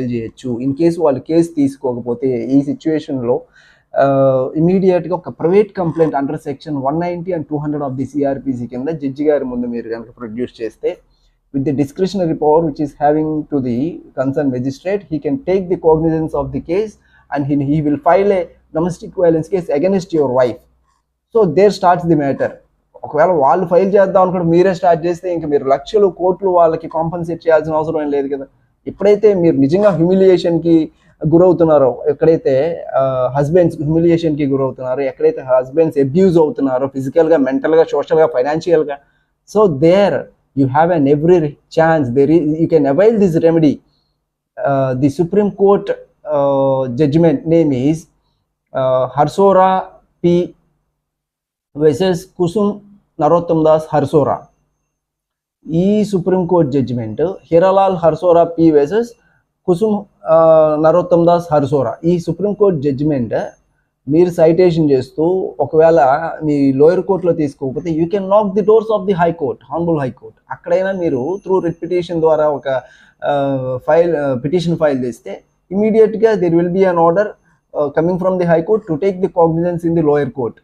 చేయొచ్చు. In case వాళ్ళు case తీసుకోకపోతే ఈ సిచ్యువేషన్లో ఇమీడియట్గా ఒక private complaint under section 190 and 200 of the CrPC కింద జడ్జి గారి ముందు మీరు కనుక ప్రొడ్యూస్ చేస్తే with the discretionary power which is having to the concerned magistrate, he can take the cognizance of the case and he will file a domestic violence case against your wife. So there starts the matter. ఒకవేళ వాళ్ళు file చేద్దాం అనుకుంటే మీరే start చేస్తే ఇంకా మీరు లక్షలు కోట్లు వాళ్ళకి కాంపన్సేట్ చేయాల్సిన అవసరం ఏం లేదు కదా. ఎప్పుడైతే మీరు నిజంగా హ్యూమిలియేషన్కి గురవుతున్నారో, ఎక్కడైతే హస్బెండ్స్ హ్యూమిలియేషన్కి గురవుతున్నారో, ఎక్కడైతే హస్బెండ్స్ అబ్యూజ్ అవుతున్నారో ఫిజికల్గా, మెంటల్గా, సోషల్గా, ఫైనాన్షియల్గా, so there you have an every chance, you can avail this remedy. The Supreme Court judgment name is Harsora P versus Kusum Narottam Das Harsora. ఈ supreme court judgement Hiralal Harsora P versus Kusum Narottam Das Harsora. ఈ supreme court judgement మీరు citation చేస్తూ ఒకవేళ మీ lower కోర్టులో తీసుకోకపోతే you can knock the doors of the high court, honourable high court. అక్కడైనా మీరు త్రూ రిట్ పిటిషన్ ద్వారా ఒక పిటిషన్ ఫైల్ చేస్తే ఇమీడియట్గా there will be an order coming from the high court to take the cognizance in the lower court.